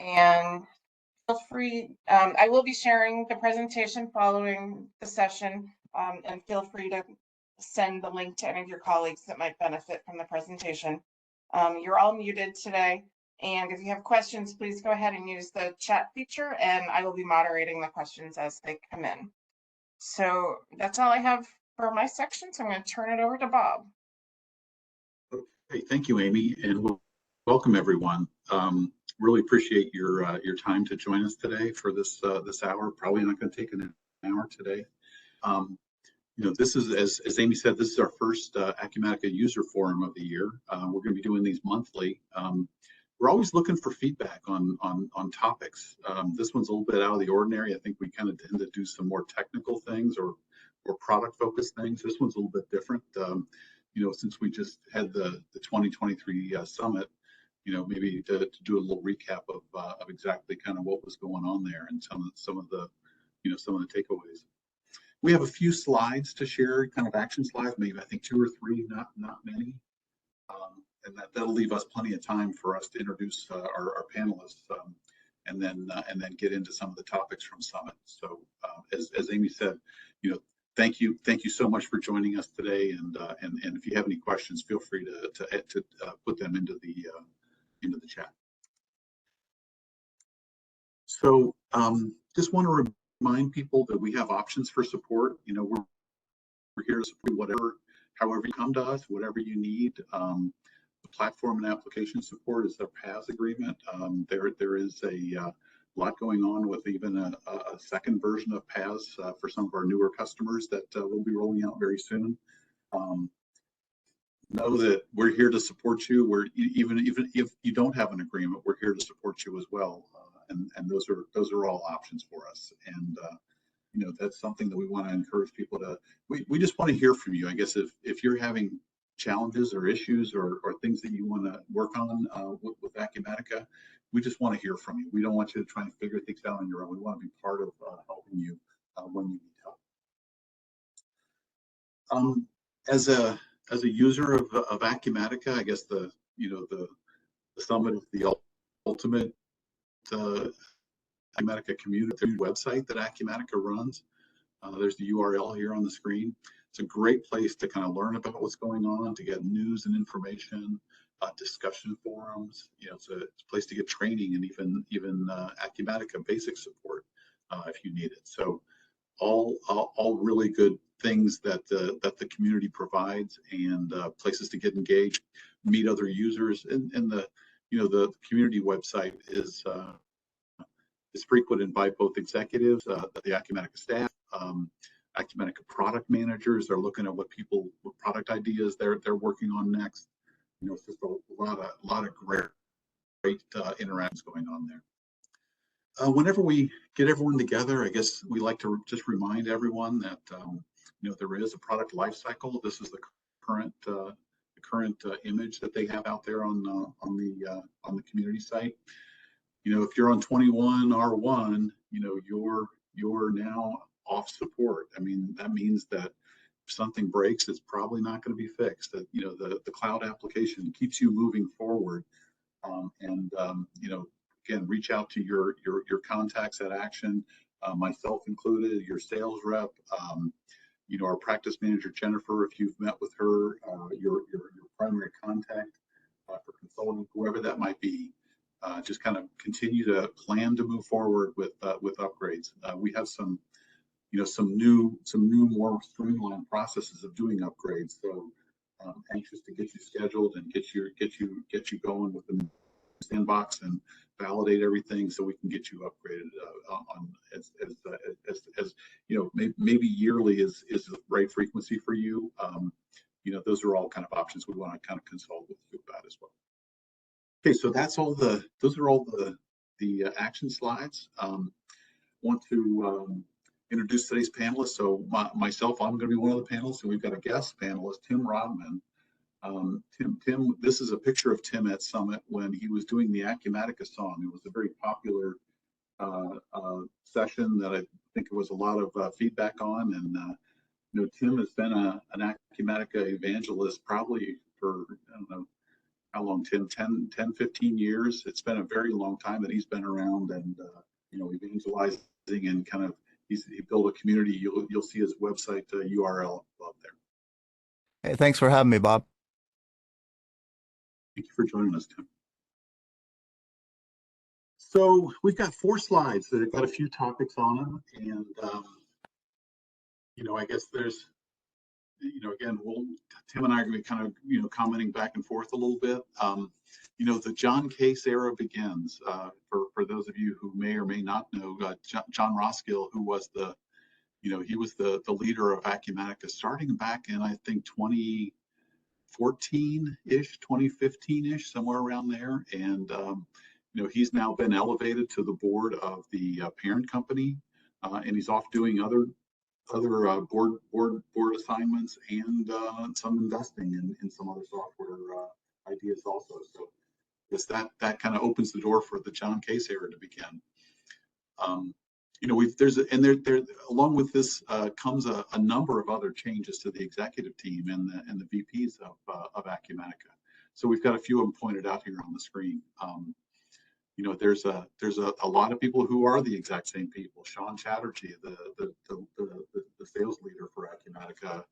and feel free, I will be sharing the presentation following the session, and feel free to send the link to any of your colleagues that might benefit from the presentation. You're all muted today, and if you have questions, please go ahead and use the chat feature, and I will be moderating the questions as they come in. So that's all I have for my section, so I'm going to turn it over to Bob. Okay, thank you, Amy, and welcome everyone. Really appreciate your time to join us today for this this hour. Probably not going to take an hour today. You know, this is, as Amy said, this is our first Acumatica User Forum of the year. We're going to be doing these monthly. We're always looking for feedback on topics. This one's a little bit out of the ordinary. I think we kind of tend to do some more technical things or product focused things. This one's a little bit different. You know, since we just had the 2023 summit, you know, maybe to do a little recap of exactly kind of what was going on there and some of the takeaways. We have a few slides to share, kind of action slides, maybe I think 2 or 3, not many, and that'll leave us plenty of time for us to introduce our panelists, and then get into some of the topics from Summit. So as Amy said, you know, thank you so much for joining us today, and if you have any questions, feel free to put them into the chat. So just want to remind people that we have options for support. You know, we're here to support however you come to us, whatever you need. The platform and application support is their PaaS agreement. There is a lot going on with even a second version of PaaS for some of our newer customers that we'll be rolling out very soon. Know that we're here to support you. Even if you don't have an agreement, we're here to support you as well. And those are all options for us. And you know, that's something that we want to encourage people to. We just want to hear from you. I guess if you're having challenges or issues or things that you want to work on with Acumatica, we just want to hear from you. We don't want you to try and figure things out on your own. We want to be part of helping you when you need help. As a user of Acumatica, I guess the Summit is the ultimate Acumatica community website that Acumatica runs. There's the URL here on the screen. It's a great place to kind of learn about what's going on, to get news and information, discussion forums. You know, it's a place to get training and even Acumatica basic support if you need it. So all really good things that the community provides, and places to get engaged, meet other users, and the community website is frequented by both executives, the Acumatica staff, Acumatica product managers are looking at what product ideas they're working on next. You know, it's just a lot of great interactions going on there. Whenever we get everyone together, I guess we like to just remind everyone that you know, there is a product life cycle. This is the current image that they have out there on the community site. You know, if you're on 21 R1, you know, you're now off support. I mean, that means that if something breaks, it's probably not going to be fixed. That, you know, the cloud application keeps you moving forward, and you know, again, reach out to your contacts at Action, myself included, your sales rep, you know, our practice manager Jennifer, if you've met with her, your primary contact for consulting, whoever that might be. Just kind of continue to plan to move forward with upgrades. We have some new more streamlined processes of doing upgrades. So anxious to get you scheduled and get you going with the sandbox and validate everything so we can get you upgraded on as you know, maybe yearly is the right frequency for you. You know, those are all kind of options we want to kind of consult with you about as well. Okay, so those are all the action slides. Want to introduce today's panelists. So myself, I'm going to be one of the panelists, and we've got a guest panelist, Tim Rodman. Tim, this is a picture of Tim at Summit when he was doing the Acumatica song. It was a very popular session that I think there was a lot of feedback on, and you know, Tim has been an Acumatica evangelist probably for, I don't know, how long, 10, 15 years. It's been a very long time that he's been around and, evangelizing and kind of, he built a community. You'll see his website URL up there. Hey, thanks for having me, Bob. Thank you for joining us, Tim. So we've got 4 slides that have got a few topics on them. And, I guess there's, again, Tim and I are going to be kind of, commenting back and forth a little bit. The John Case era begins. For those of you who may or may not know, John Roskill, who was he was the leader of Acumatica starting back in, I think, 2014-ish, 2015-ish, somewhere around there. And, he's now been elevated to the board of the parent company, and he's off doing other board assignments and some investing in some other software ideas also. So I guess that kind of opens the door for the John Case era to begin. Along with this comes a number of other changes to the executive team and the VPs of Acumatica. So we've got a few of them pointed out here on the screen. There's a lot of people who are the exact same people. Sean Chatterjee, the sales leader for Acumatica,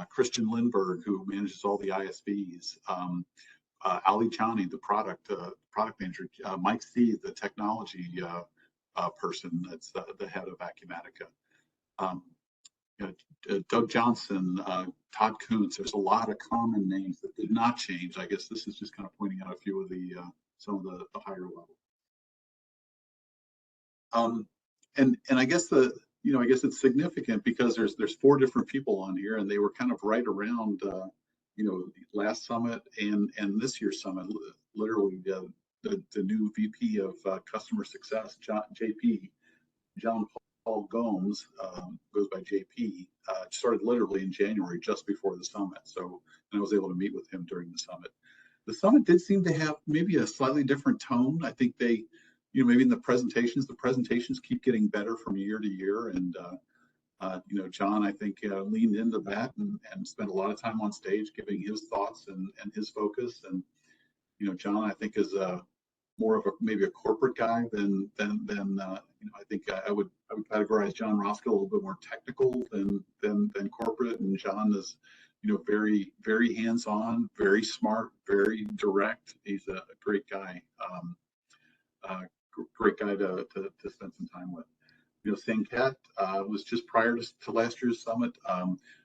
Christian Lindbergh, who manages all the ISVs, Ali Chani, the product manager, Mike C, the technology person that's the head of Acumatica, Doug Johnson, Todd Kuntz. There's a lot of common names that did not change. I guess this is just kind of pointing out a few of some of the higher level. And I guess I guess it's significant because there's 4 different people on here, and they were kind of right around last summit and this year's summit. Literally, the new VP of customer success, John Paul Gomes, goes by JP, started literally in January, just before the summit. So, and I was able to meet with him during the summit. The summit did seem to have maybe a slightly different tone. I think they, maybe in the presentations keep getting better from year to year. And, John, I think, leaned into that and spent a lot of time on stage giving his thoughts and his focus. And, John, I think, is more of maybe a corporate guy than I think I would categorize John Roskill a little bit more technical than corporate. And John is, very, very hands-on, very smart, very direct. He's a great guy. Great guy to spend some time with. Sanket was just prior to last year's summit.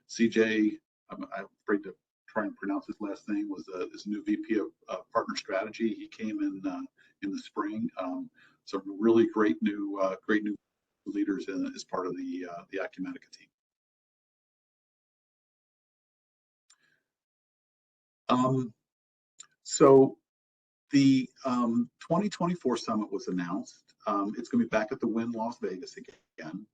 CJ, I'm afraid to try and pronounce his last name, was this new VP of partner strategy. He came in the spring. Some really great new leaders as part of the Acumatica team. So the 2024 summit was announced. It's going to be back at the Wynn Las Vegas again.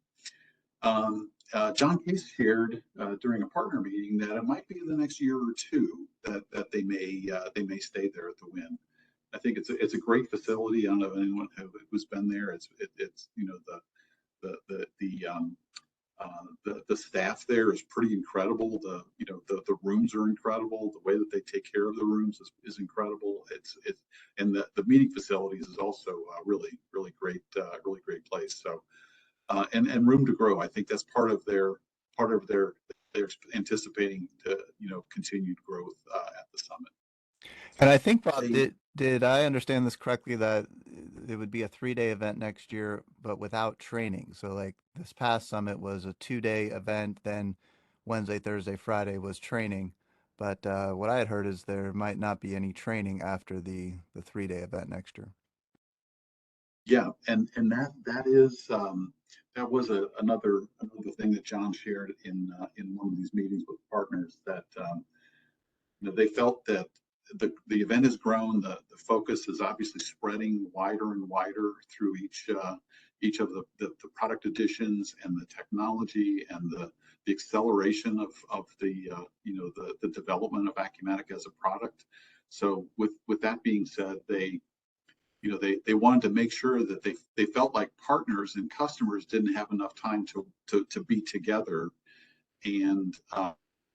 John Case shared during a partner meeting that it might be in the next year or 2 that they may stay there at the Wynn. I think it's a great facility. I don't know if anyone who's been there. It's the staff there is pretty incredible. The rooms are incredible. The way that they take care of the rooms is incredible. And the meeting facilities is also really great, really great place. So and room to grow. I think that's part of their they're anticipating continued growth at the summit. And I think, Bob, did I understand this correctly, that it would be a 3-day event next year, but without training? So like this past summit was a 2-day event, then Wednesday, Thursday, Friday was training. But what I had heard is there might not be any training after the 3-day event next year. Yeah, and that is that was another thing that John shared in one of these meetings with partners, that they felt that the event has grown. The focus is obviously spreading wider and wider through each of the product additions and the technology and the acceleration of the development of Acumatica as a product. So with that being said, they wanted to make sure that they felt like partners and customers didn't have enough time to be together, and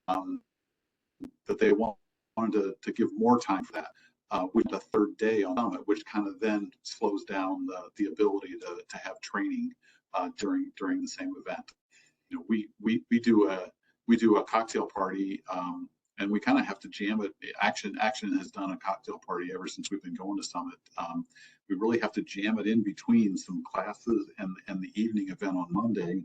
that they wanted to give more time for that. with the third day on Summit, which kind of then slows down the ability to have training during the same event. You know, we do a cocktail party, and we kind of have to jam it. Action has done a cocktail party ever since we've been going to Summit. We really have to jam it in between some classes and the evening event on Monday.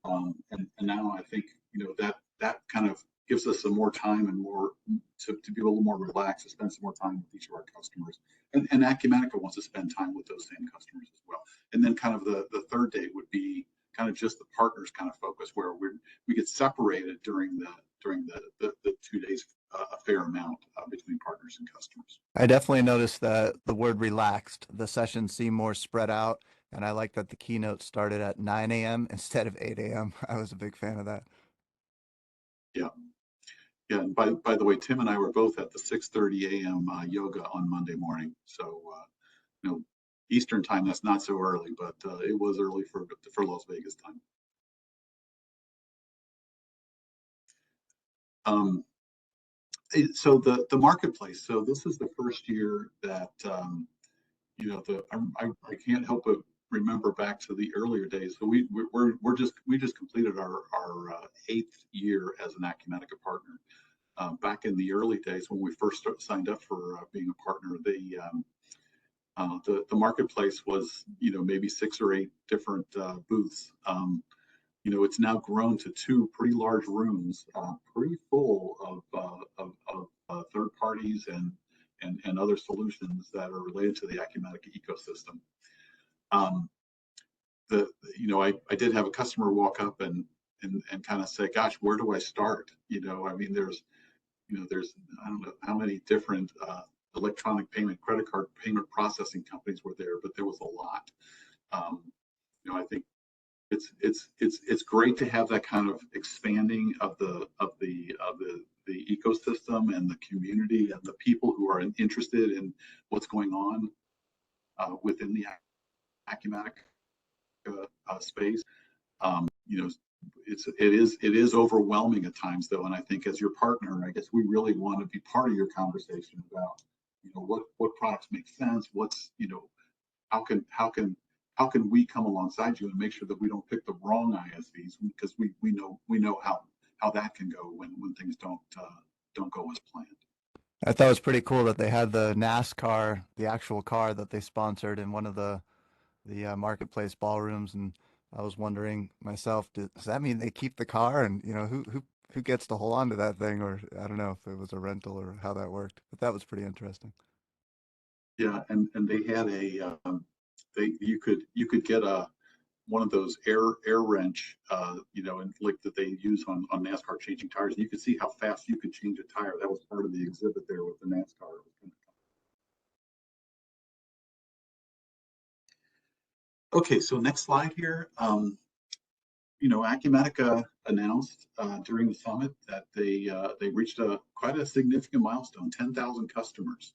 And now I think, you know, that kind of gives us some more time and more to be a little more relaxed, to spend some more time with each of our customers. And Acumatica wants to spend time with those same customers as well. And then kind of the third day would be kind of just the partners kind of focus, where we get separated during the 2 days a fair amount between partners and customers. I definitely noticed that the word relaxed, the sessions seem more spread out, and I like that the keynote started at 9 a.m. instead of 8 a.m. I was a big fan of that. Yeah. Yeah, and by the way, Tim and I were both at the 6:30 a.m. Yoga on Monday morning. So, you know, Eastern time, that's not so early, but it was early for Las Vegas time. So the marketplace. So this is the first year that you know, I can't help but remember back to the earlier days. So we just completed our 8th year as an Acumatica partner. Back in the early days when we first signed up for being a partner, the marketplace was, you know, maybe 6 or 8 different booths. You know, it's now grown to 2 pretty large rooms, pretty full of third parties and other solutions that are related to the Acumatica ecosystem. You know, I did have a customer walk up and kind of say, "Gosh, where do I start?" You know, I mean, there's I don't know how many different electronic payment, credit card payment processing companies were there, but there was a lot. You know, I think it's great to have that kind of expanding of the ecosystem and the community and the people who are interested in what's going on within the Acumatica space. You know, it is overwhelming at times, though, and I think as your partner, I guess we really want to be part of your conversation about, you know, what products make sense, what's, you know, how can we come alongside you and make sure that we don't pick the wrong ISVs, because we know how that can go when things don't go as planned. I thought it was pretty cool that they had the NASCAR, the actual car that they sponsored in one of the marketplace ballrooms, and I was wondering myself, does that mean they keep the car, and you know, who gets to hold on to that thing, or I don't know if it was a rental or how that worked, but that was pretty interesting. Yeah, and they had a you could get one of those air wrench, you know, and like that they use on NASCAR changing tires, and you could see how fast you could change a tire. That was part of the exhibit there with the NASCAR. Okay, so next slide here. You know, Acumatica announced during the summit that they reached quite a significant milestone, 10,000 customers.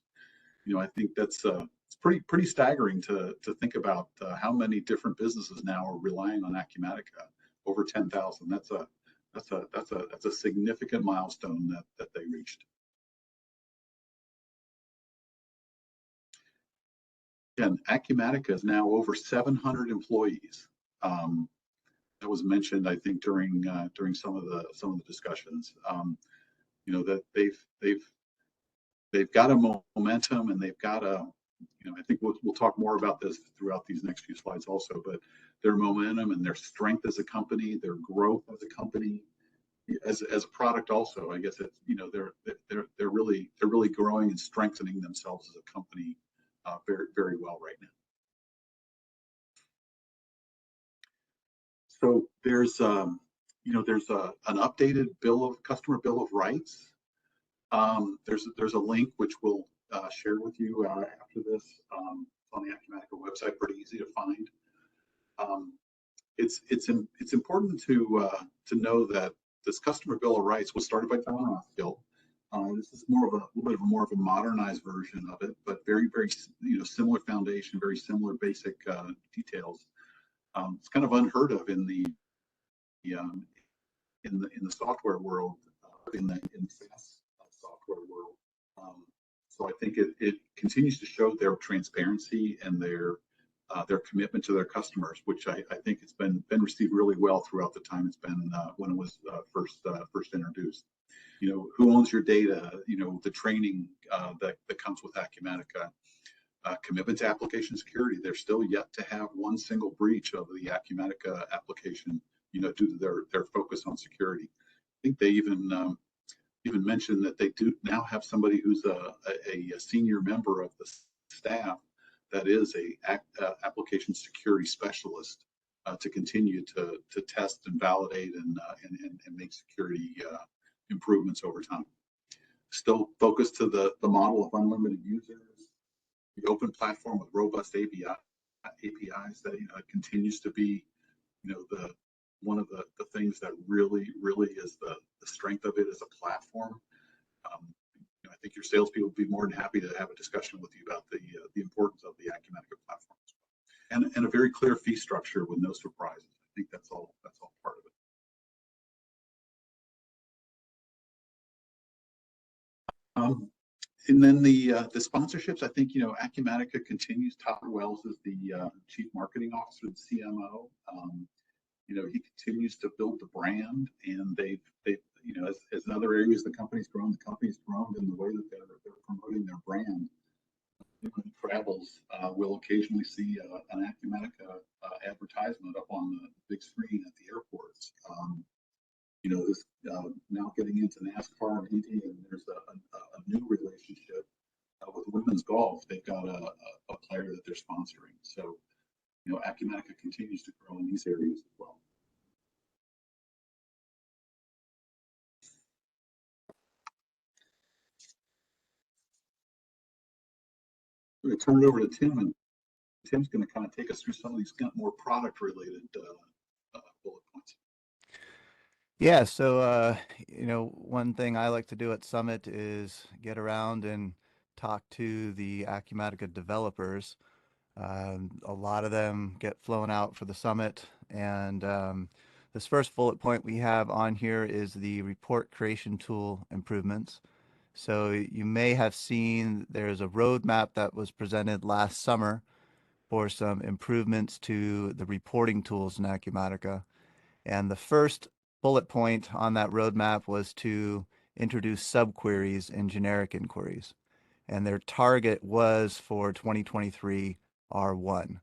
You know, I think that's it's pretty staggering to think about how many different businesses now are relying on Acumatica. Over 10,000. That's a significant milestone that they reached. And Acumatica is now over 700 employees. That was mentioned, I think, during some of the discussions. You know, that they've got a momentum, and they've got a, you know, I think we'll talk more about this throughout these next few slides also, but their momentum and their strength as a company, their growth as a company, as a product also, I guess it's, you know, they're really growing and strengthening themselves as a company very well right now. So there's you know, there's an updated customer bill of rights. There's a link which we'll share with you after this. It's on the Acumatica website, pretty easy to find. It's important to know that this customer bill of rights was started by John Rothschild. This is a little bit more of a modernized version of it, but very, you know, similar foundation, very similar basic details. It's kind of unheard of in the software world, in the SaaS software world. So I think it continues to show their transparency and their commitment to their customers, which I think it's been received really well throughout the time it's been when it was first introduced. You know, who owns your data? You know, the training that comes with Acumatica. Commitment to application security. They're still yet to have one single breach of the Acumatica application, you know, due to their focus on security. I think they even mentioned that they do now have somebody who's a senior member of the staff that is a application security specialist to continue to test and validate and make security improvements over time. Still focused to the model of unlimited users, the open platform with robust APIs that continues to be, you know, one of the things that really is the strength of it as a platform. I think your salespeople would be more than happy to have a discussion with you about the importance of the Acumatica platform, and a very clear fee structure with no surprises. I think that's all part of it. And then the sponsorships, I think, you know, Acumatica continues. Todd Wells is the Chief Marketing Officer, the CMO. You know, he continues to build the brand, and they've you know, as in other areas the company's grown in the way that they're promoting their brand. When he travels, we'll occasionally see an Acumatica advertisement up on the big screen at the airports. You know, this now getting into NASCAR and Indy, and there's a new relationship with women's golf. They've got a player that they're sponsoring. So, you know, Acumatica continues to grow in these areas as well. I'm going to turn it over to Tim, and Tim's going to kind of take us through some of these more product-related bullet points. Yeah, so you know, one thing I like to do at Summit is get around and talk to the Acumatica developers. A lot of them get flown out for the summit, and this first bullet point we have on here is the report creation tool improvements. So you may have seen there's a roadmap that was presented last summer for some improvements to the reporting tools in Acumatica. And the first bullet point on that roadmap was to introduce subqueries in generic inquiries. And their target was for 2023 R1.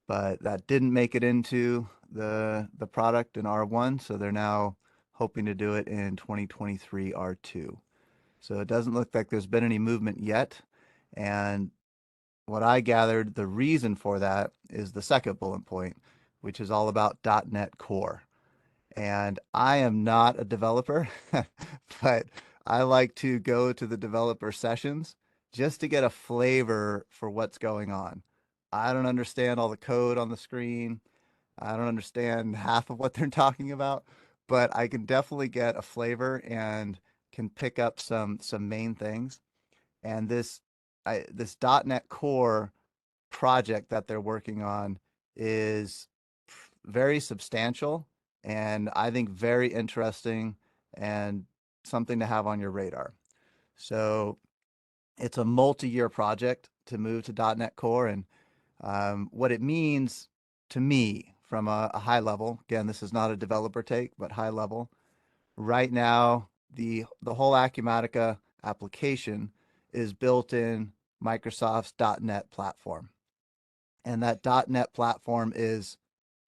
But that didn't make it into the product in R1, so they're now hoping to do it in 2023 R2. So it doesn't look like there's been any movement yet. And what I gathered, the reason for that is the second bullet point, which is all about .NET Core. And I am not a developer, but I like to go to the developer sessions just to get a flavor for what's going on. I don't understand all the code on the screen. I don't understand half of what they're talking about, but I can definitely get a flavor and can pick up some main things. And this .NET Core project that they're working on is very substantial and I think very interesting and something to have on your radar. So it's a multi-year project to move to .NET Core, and what it means to me from a high level, again, this is not a developer take, but high level. Right now, the whole Acumatica application is built in Microsoft's .NET platform. And that .NET platform is,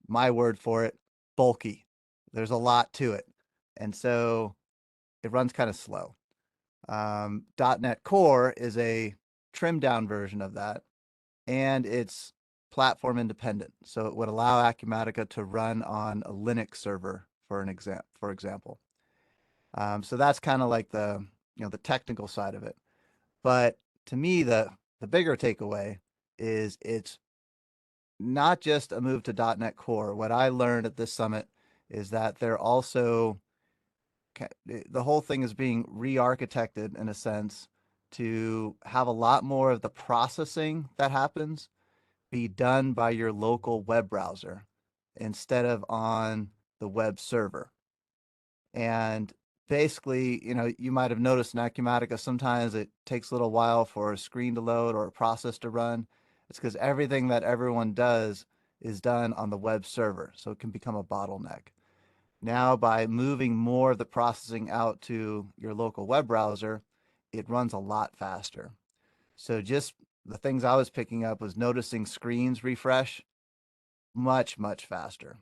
my word for it, bulky. There's a lot to it. And so it runs kind of slow. .NET Core is a trimmed down version of that, and it's platform independent. So it would allow Acumatica to run on a Linux server, for example. So that's kind of like the technical side of it. But to me, the bigger takeaway is it's not just a move to .NET Core. What I learned at this summit is that they're also, the whole thing is being re-architected in a sense to have a lot more of the processing that happens be done by your local web browser instead of on the web server. And basically, you might have noticed in Acumatica, sometimes it takes a little while for a screen to load or a process to run. It's because everything that everyone does is done on the web server, so it can become a bottleneck. Now, by moving more of the processing out to your local web browser, it runs a lot faster. So just the things I was picking up was noticing screens refresh much, much faster.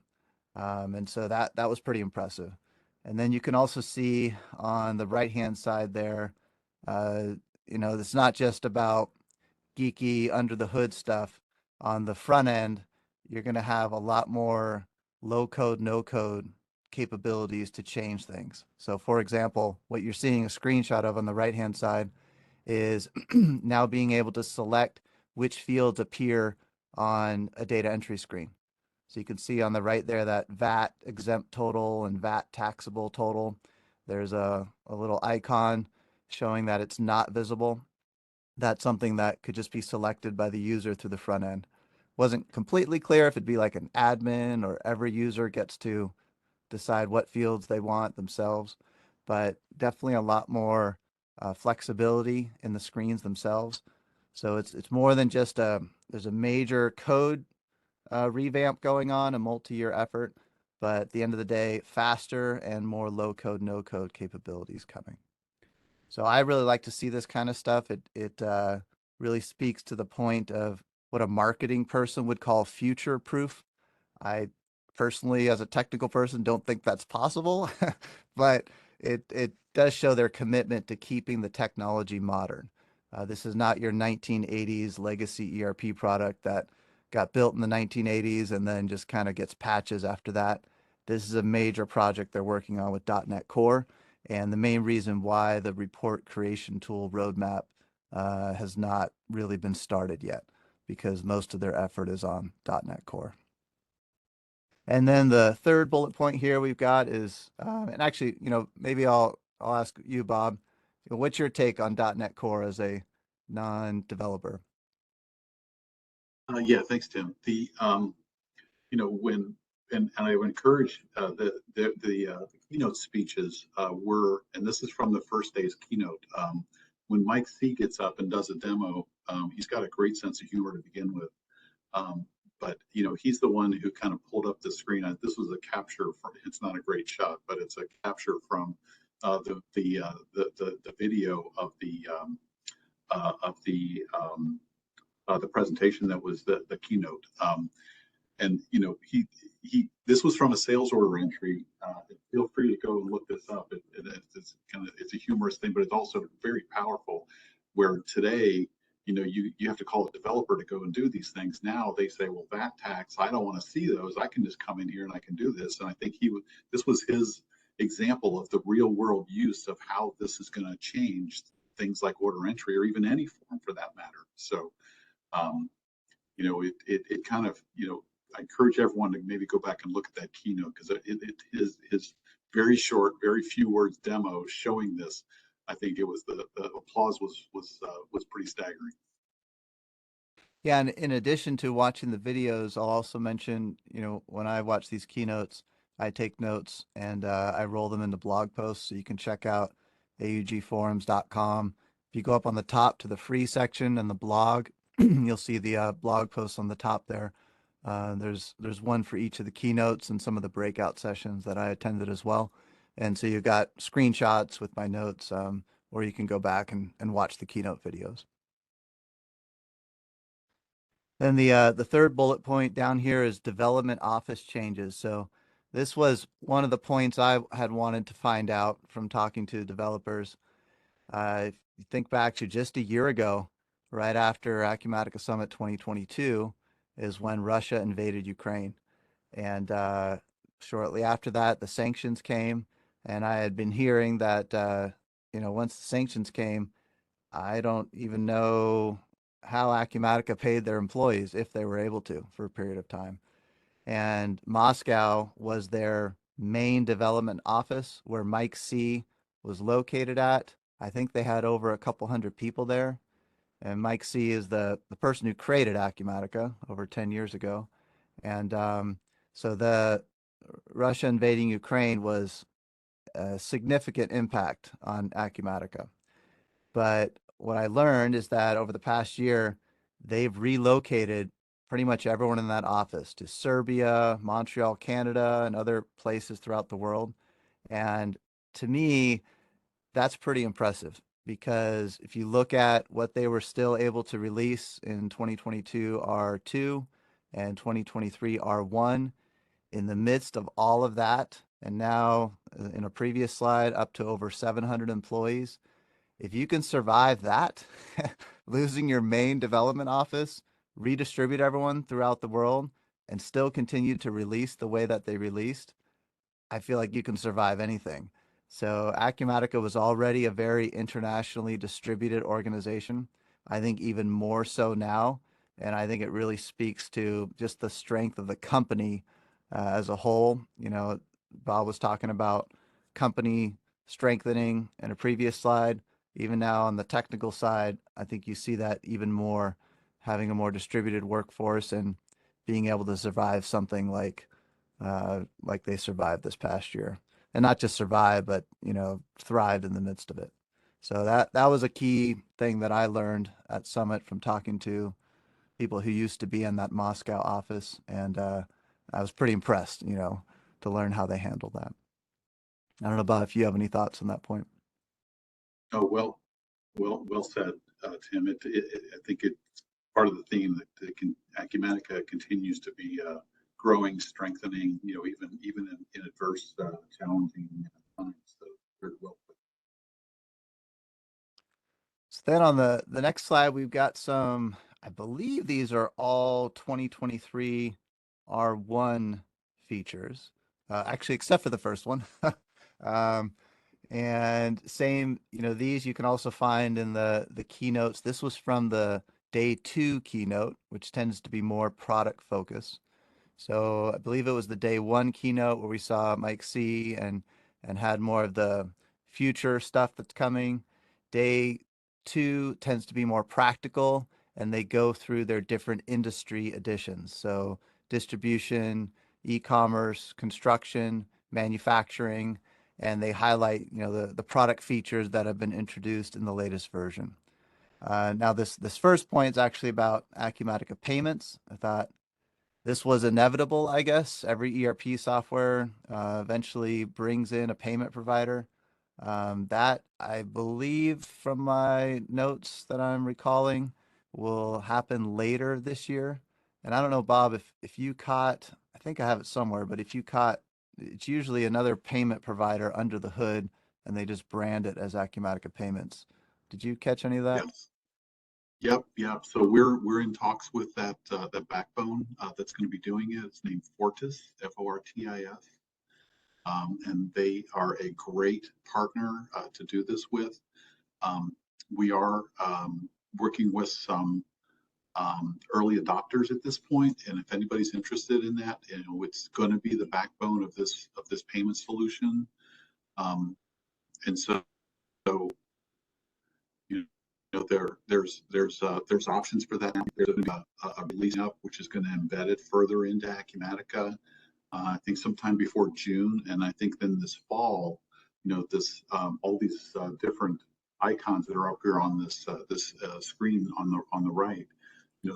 And so that was pretty impressive. And then you can also see on the right-hand side there, it's not just about geeky under the hood stuff. On the front end, you're going to have a lot more low code, no code capabilities to change things. So for example, what you're seeing a screenshot of on the right-hand side is now being able to select which fields appear on a data entry screen. So you can see on the right there that VAT exempt total and VAT taxable total. There's a little icon showing that it's not visible. That's something that could just be selected by the user through the front end. Wasn't completely clear if it'd be like an admin or every user gets to decide what fields they want themselves, but definitely a lot more flexibility in the screens themselves. So it's more than just there's a major code revamp going on, a multi-year effort, but at the end of the day, faster and more low code, no code capabilities coming. So I really like to see this kind of stuff. It really speaks to the point of what a marketing person would call future proof. I personally, as a technical person, don't think that's possible, but it does show their commitment to keeping the technology modern. This is not your 1980s legacy ERP product that got built in the 1980s and then just kind of gets patches after that. This is a major project they're working on with .NET Core, and the main reason why the report creation tool roadmap has not really been started yet, because most of their effort is on .NET Core. And then the third bullet point here we've got is, and actually, maybe I'll ask you, Bob, what's your take on .NET Core as a non-developer? Yeah, thanks, Tim. When and I would encourage the keynote speeches were, and this is from the first day's keynote. When Mike C gets up and does a demo, he's got a great sense of humor to begin with. But he's the one who kind of pulled up the screen. This was a capture from. It's not a great shot, but it's a capture from the video of the presentation that was the keynote. And this was from a sales order entry. Feel free to go and look this up. It's a humorous thing, but it's also very powerful. Where today, you have to call a developer to go and do these things. Now they say, well, VAT tax, I don't want to see those. I can just come in here and I can do this. And I think this was his example of the real world use of how this is going to change things like order entry or even any form for that matter. So, it kind of, I encourage everyone to maybe go back and look at that keynote, because his very short, very few words demo showing this. I think it was the applause was pretty staggering. Yeah, and in addition to watching the videos, I'll also mention, when I watch these keynotes, I take notes and I roll them into blog posts, so you can check out augforums.com. If you go up on the top to the free section and the blog, you'll see the blog posts on the top there. There's one for each of the keynotes and some of the breakout sessions that I attended as well. And so you've got screenshots with my notes, or you can go back and watch the keynote videos. Then the third bullet point down here is development office changes. So this was one of the points I had wanted to find out from talking to developers. If you think back to just a year ago, right after Acumatica Summit 2022, is when Russia invaded Ukraine. And shortly after that, the sanctions came. And I had been hearing that, once the sanctions came, I don't even know how Acumatica paid their employees, if they were able to, for a period of time. And Moscow was their main development office, where Mike C was located at. I think they had over a couple hundred people there. And Mike C is the person who created Acumatica over 10 years ago. And so the Russia invading Ukraine was a significant impact on Acumatica. But what I learned is that over the past year, they've relocated pretty much everyone in that office to Serbia, Montreal, Canada, and other places throughout the world. And to me, that's pretty impressive because if you look at what they were still able to release in 2022 R2 and 2023 R1, in the midst of all of that, and now in a previous slide, up to over 700 employees, if you can survive that, losing your main development office, redistribute everyone throughout the world, and still continue to release the way that they released, I feel like you can survive anything. So Acumatica was already a very internationally distributed organization. I think even more so now. And I think it really speaks to just the strength of the company as a whole. You know, Bob was talking about company strengthening in a previous slide. Even now on the technical side, I think you see that even more, having a more distributed workforce and being able to survive something like they survived this past year, and not just survive, but thrived in the midst of it. So that was a key thing that I learned at Summit from talking to people who used to be in that Moscow office, and I was pretty impressed, to learn how they handled that. I don't know, Bob, if you have any thoughts on that point. Oh, well said, Tim. I think it's part of the theme that Acumatica continues to be growing, strengthening, even in adverse, challenging times. So very well put. So then on the next slide, we've got some, I believe these are all 2023 R1 features, actually, except for the first one. um, and same, these you can also find in the keynotes. This was from the day 2 keynote, which tends to be more product focused. So I believe it was the day 1 keynote where we saw Mike C and had more of the future stuff that's coming. Day 2 tends to be more practical, and they go through their different industry editions. So distribution, e-commerce, construction, manufacturing, and they highlight the product features that have been introduced in the latest version. Now this first point is actually about Accumatica Payments. I thought this was inevitable, I guess. Every ERP software eventually brings in a payment provider. That, I believe, from my notes that I'm recalling, will happen later this year. And I don't know, Bob, if you caught, I think I have it somewhere, but if you caught, it's usually another payment provider under the hood, and they just brand it as Acumatica Payments. Did you catch any of that? Yep. So we're in talks with that backbone that's going to be doing it. It's named Fortis, Fortis, and they are a great partner to do this with. We are working with some early adopters at this point, and if anybody's interested in that, it's going to be the backbone of this payment solution. And so there's options for that. There's a release up which is going to embed it further into Acumatica. I think sometime before June, and I think then this fall, all these different icons that are up here on this screen on the right,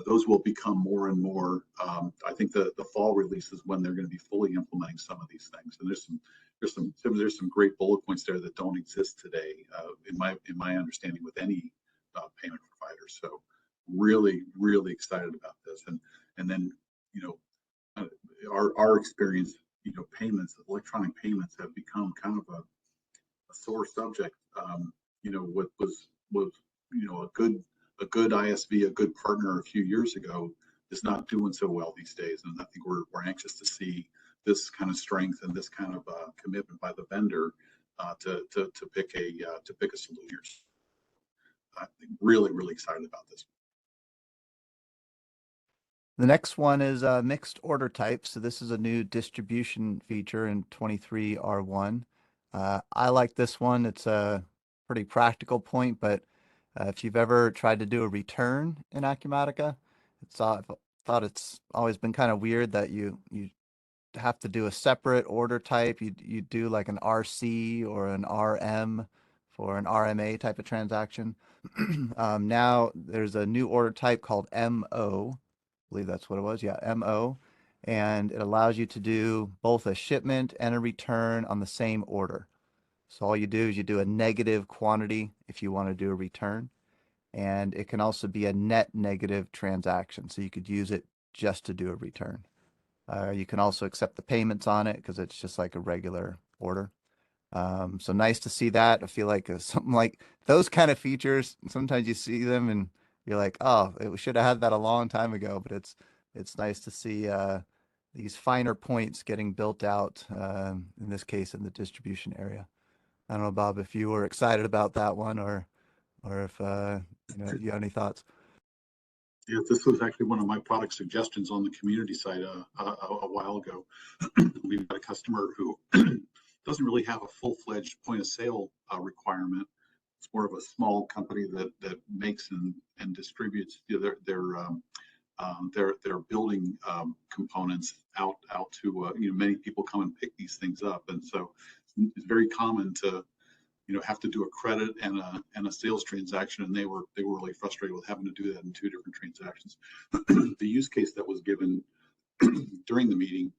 those will become more and more. I think the fall release is when they're going to be fully implementing some of these things. And there's some great bullet points there that don't exist today, in my understanding, with any payment provider. So really excited about this. And then our experience, electronic payments have become kind of a sore subject. What was a good ISV, a good partner a few years ago, is not doing so well these days. And I think we're anxious to see this kind of strength and this kind of commitment by the vendor to pick a solution. I think really excited about this. The next one is mixed order type. So this is a new distribution feature in 23 R1. I like this one. It's a pretty practical point, but if you've ever tried to do a return in Acumatica, I thought it's always been kind of weird that you have to do a separate order type. You do like an RC or an RM for an RMA type of transaction. Now there's a new order type called MO. I believe that's what it was. Yeah, MO. And it allows you to do both a shipment and a return on the same order. So all you do is you do a negative quantity if you want to do a return. And it can also be a net negative transaction. So you could use it just to do a return. You can also accept the payments on it because it's just like a regular order. So nice to see that. I feel like something like those kind of features, sometimes you see them and you're like, oh, we should have had that a long time ago, but it's nice to see these finer points getting built out, in this case in the distribution area. I don't know, Bob, if you were excited about that one or if you have any thoughts. Yeah, this was actually one of my product suggestions on the community site a while ago. We've got a customer who doesn't really have a full-fledged point of sale requirement. It's more of a small company that makes and distributes their building components out to many people come and pick these things up, and so it's very common to have to do a credit and a sales transaction, and they were really frustrated with having to do that in two different transactions. The use case that was given during the meeting,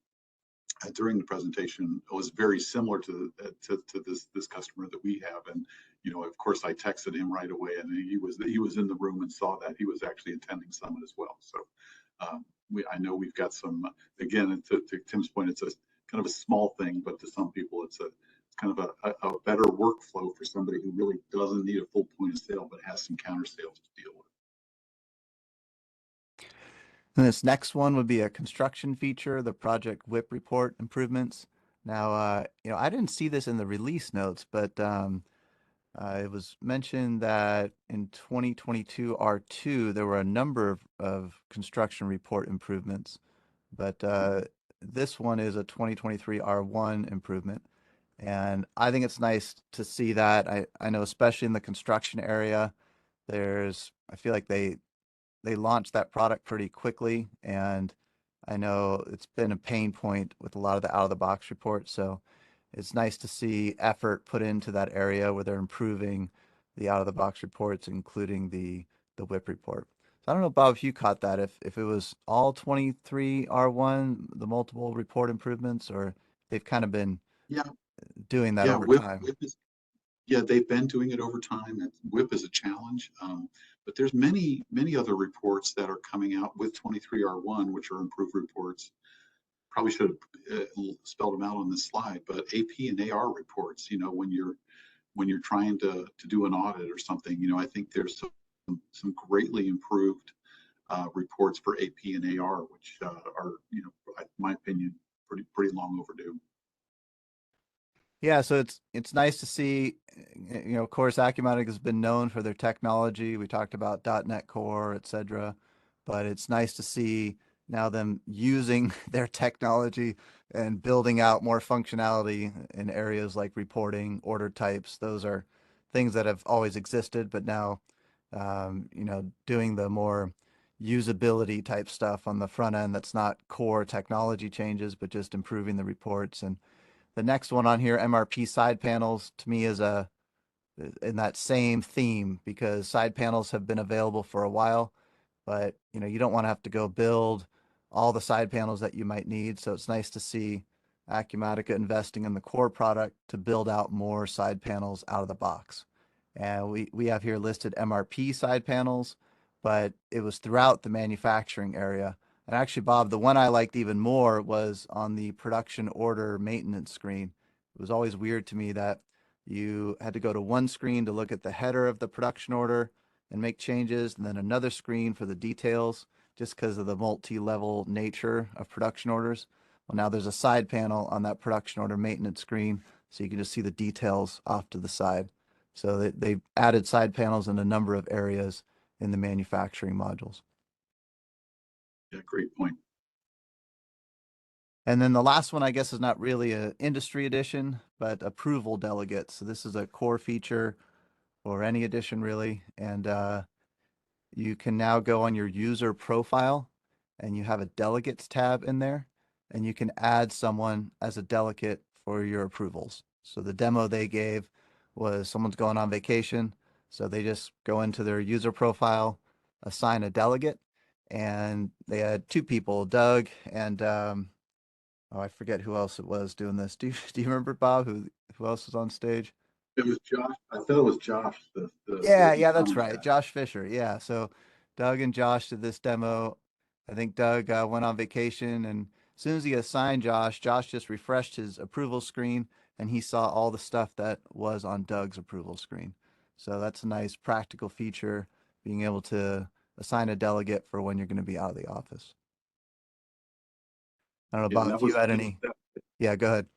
during the presentation, was very similar to this customer that we have, and of course I texted him right away, and he was in the room and saw that he was actually attending Summit as well. So I know we've got some, again, to Tim's point, it's a kind of a small thing, but to some people it's kind of a better workflow for somebody who really doesn't need a full point of sale but has some counter sales to deal with. And this next one would be a construction feature, the project WIP report improvements. Now, I didn't see this in the release notes, but it was mentioned that in 2022 R2, there were a number of construction report improvements, but this one is a 2023 R1 improvement. And I think it's nice to see that. I know, especially in the construction area, I feel like they launched that product pretty quickly, and I know it's been a pain point with a lot of the out of the box reports. So it's nice to see effort put into that area where they're improving the out of the box reports, including the WIP report. So I don't know, Bob, if you caught that, if it was all 23 R1, the multiple report improvements, or they've kind of been Yeah, doing that yeah, over WIP time. yeah, they've been doing it over time. WIP is a challenge, but there's many other reports that are coming out with 23R1, which are improved reports. Probably should have spelled them out on this slide, but AP and AR reports. When you're trying to do an audit or something, I think there's some greatly improved reports for AP and AR, which are, in my opinion, pretty long overdue. Yeah, so it's nice to see, of course, Acumatica has been known for their technology. We talked about .NET Core, etc., but it's nice to see now them using their technology and building out more functionality in areas like reporting, order types. Those are things that have always existed, but now, doing the more usability type stuff on the front end that's not core technology changes, but just improving the reports. And the next one on here, MRP side panels, to me is in that same theme, because side panels have been available for a while, but you don't want to have to go build all the side panels that you might need. So it's nice to see Acumatica investing in the core product to build out more side panels out of the box. And we have here listed MRP side panels, but it was throughout the manufacturing area. And actually, Bob, the one I liked even more was on the production order maintenance screen. It was always weird to me that you had to go to one screen to look at the header of the production order and make changes, and then another screen for the details, just because of the multi-level nature of production orders. Well, now there's a side panel on that production order maintenance screen, so you can just see the details off to the side. So they've added side panels in a number of areas in the manufacturing modules. Yeah, great point. And then the last one, I guess, is not really an industry edition, but approval delegates. So this is a core feature for any edition, really. And you can now go on your user profile and you have a delegates tab in there. and you can add someone as a delegate for your approvals. So the demo they gave was someone's going on vacation, so they just go into their user profile, assign a delegate, and they had two people, Doug and oh, I forget who else it was doing this. Do you remember, Bob, who else was on stage? It was Josh. I thought it was Josh, Yeah, the yeah, that's e-commerce right. guy. Josh Fisher. Yeah. So Doug and Josh did this demo. I think Doug went on vacation, and as soon as he assigned Josh, Josh just refreshed his approval screen and he saw all the stuff that was on Doug's approval screen. So that's a nice practical feature, being able to assign a delegate for when you're going to be out of the office. I don't know, Yeah, and Bob, that if you was had any. Yeah, go ahead.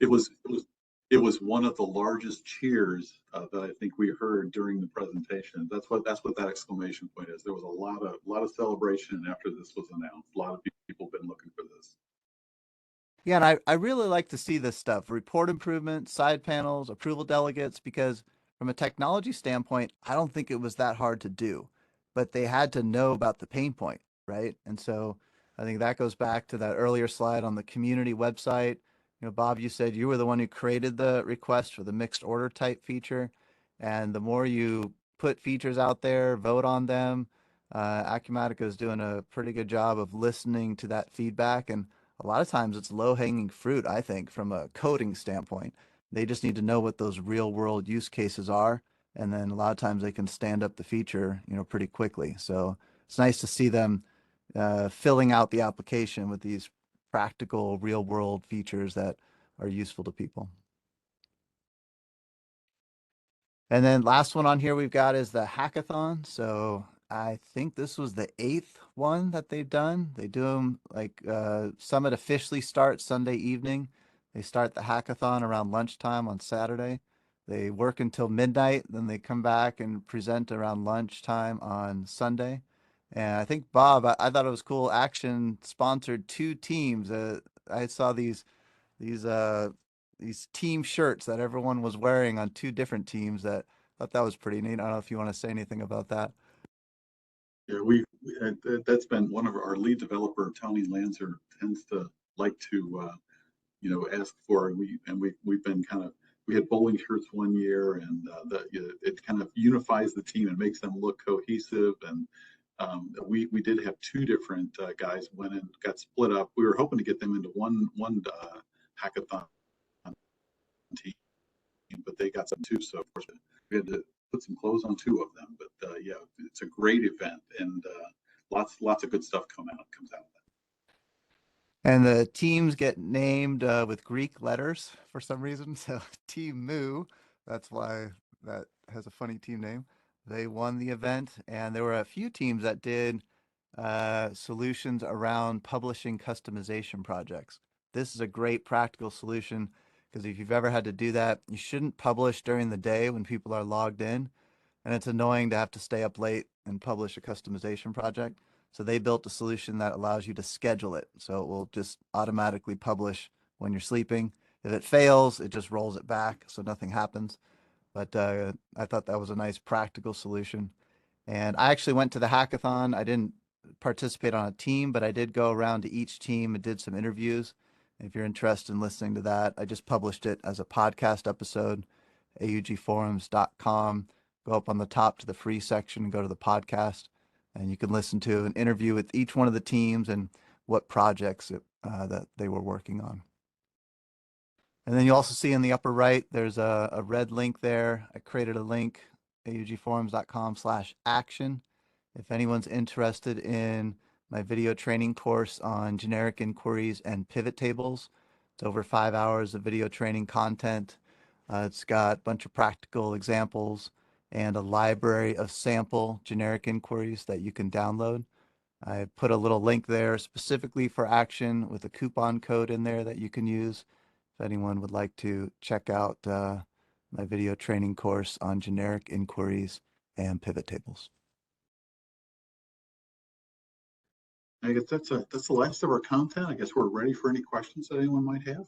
it was one of the largest cheers that I think we heard during the presentation. That's what that exclamation point is. There was a lot of celebration after this was announced. A lot of people have been looking for this. Yeah, and I really like to see this stuff, report improvements, side panels, approval delegates, because from a technology standpoint, I don't think it was that hard to do, but they had to know about the pain point, right? And so I think that goes back to that earlier slide on the community website. You know, Bob, you said you were the one who created the request for the mixed order type feature. And the more you put features out there, vote on them, Acumatica is doing a pretty good job of listening to that feedback. And a lot of times it's low hanging fruit, I think, from a coding standpoint. They just need to know what those real world use cases are. And then a lot of times they can stand up the feature, you know, pretty quickly. So it's nice to see them filling out the application with these practical real world features that are useful to people. And then last one on here we've got is the hackathon. So I think this was the 8th one that they've done. They do them like Summit officially starts Sunday evening. They start the hackathon around lunchtime on Saturday. They work until midnight, then they come back and present around lunchtime on Sunday. And I think Bob, I thought it was cool. Action sponsored two teams. I saw these uh these team shirts that everyone was wearing on two different teams. That thought that was pretty neat. I don't know if you want to say anything about that. Yeah, that's been one of our lead developer, Tony Lanzer, tends to like to ask for, and we've been we had bowling shirts one year, and it kind of unifies the team and makes them look cohesive. And we did have two different guys went and got split up. We were hoping to get them into one hackathon team, but they got some too. So of course we had to put some clothes on two of them. But yeah, it's a great event, and lots of good stuff comes out of that. And the teams get named with Greek letters for some reason. So Team Mu, that's why that has a funny team name. They won the event, and there were a few teams that did solutions around publishing customization projects. This is a great practical solution because if you've ever had to do that, you shouldn't publish during the day when people are logged in. And it's annoying to have to stay up late and publish a customization project. So they built a solution that allows you to schedule it. So it will just automatically publish when you're sleeping. If it fails, it just rolls it back so nothing happens. But I thought that was a nice practical solution. And I actually went to the hackathon. I didn't participate on a team, but I did go around to each team and did some interviews. If you're interested in listening to that, I just published it as a podcast episode, augforums.com. Go up on the top to the free section and go to the podcast, and you can listen to an interview with each one of the teams and what projects that they were working on. And then you also see in the upper right, there's a red link there. I created a link, augforums.com/action. If anyone's interested in my video training course on generic inquiries and pivot tables, it's over 5 hours of video training content. It's got a bunch of practical examples and a library of sample generic inquiries that you can download. I put a little link there specifically for Action with a coupon code in there that you can use if anyone would like to check out my video training course on generic inquiries and pivot tables. I guess that's the last of our content. I guess we're ready for any questions that anyone might have.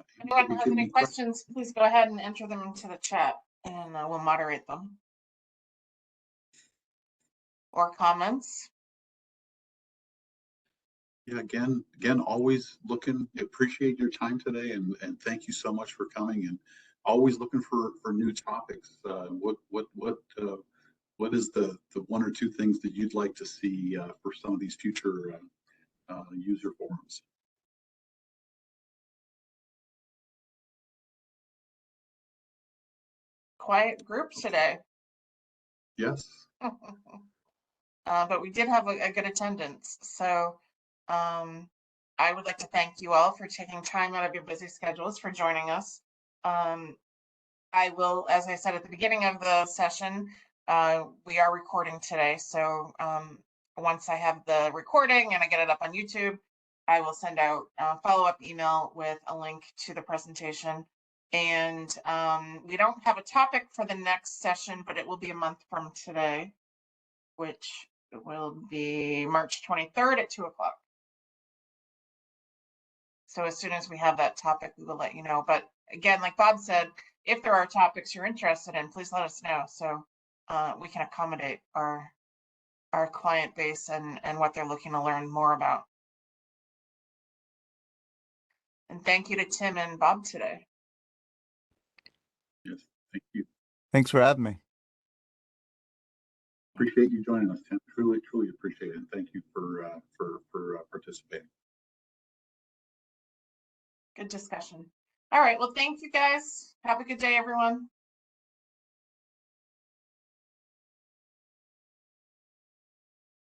If anyone has any questions, please go ahead and enter them into the chat, and we'll moderate them. Or comments. Yeah, again, always looking, appreciate your time today, and thank you so much for coming, and always looking for new topics. What is the one or two things that you'd like to see for some of these future user forums? Quiet group today. Yes. But we did have a good attendance. So I would like to thank you all for taking time out of your busy schedules for joining us. I will, as I said at the beginning of the session, we are recording today. So once I have the recording and I get it up on YouTube, I will send out a follow-up email with a link to the presentation. And we don't have a topic for the next session, but it will be a month from today, which will be March 23rd at 2 o'clock. So as soon as we have that topic, we will let you know. But again, like Bob said, if there are topics you're interested in, please let us know so we can accommodate our client base and what they're looking to learn more about. And thank you to Tim and Bob today. Yes, thank you. Thanks for having me. Appreciate you joining us, Tim. Truly appreciate it. And thank you for participating. Good discussion. All right. Well, thank you guys. Have a good day, everyone.